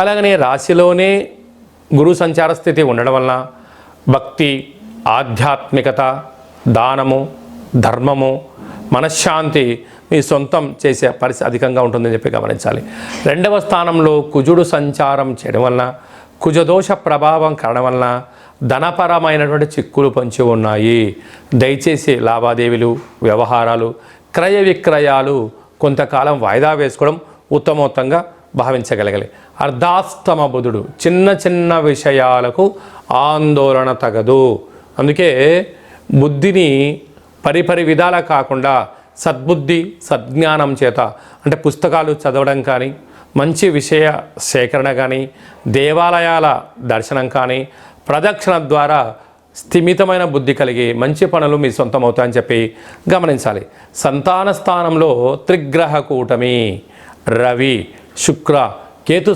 అలాగనే రాశిలోనే గురు సంచార స్థితి ఉండడం వలన భక్తి, ఆధ్యాత్మికత, దానము, ధర్మము, మనశ్శాంతి మీ సొంతం చేసే పరిస్థితి అధికంగా ఉంటుందని చెప్పి గమనించాలి. 2వ స్థానంలో కుజుడు సంచారం చేయడం వలన, కుజదోష ప్రభావం కారణం వలన ధనపరమైనటువంటి చిక్కులు పొంచి ఉన్నాయి. దయచేసి లావాదేవీలు, వ్యవహారాలు, క్రయ విక్రయాలు కొంతకాలం వాయిదా వేసుకోవడం ఉత్తమోత్తంగా భావించగలగాలి. అర్ధాస్తమ బుధుడు చిన్న చిన్న విషయాలకు ఆందోళన తగదు. అందుకే బుద్ధిని పరిపరి విధాలా కాకుండా సద్బుద్ధి, సద్జ్ఞానం చేత అంటే పుస్తకాలు చదవడం కానీ, మంచి విషయ సేకరణ కానీ, దేవాలయాల దర్శనం కానీ, ప్రదక్షిణ ద్వారా స్థిమితమైన బుద్ధి కలిగి మంచి పనులు మీ సొంతం అవుతాయని చెప్పి గమనించాలి. సంతాన స్థానంలో త్రిగ్రహ కూటమి రవి, శుక్ర, కేతు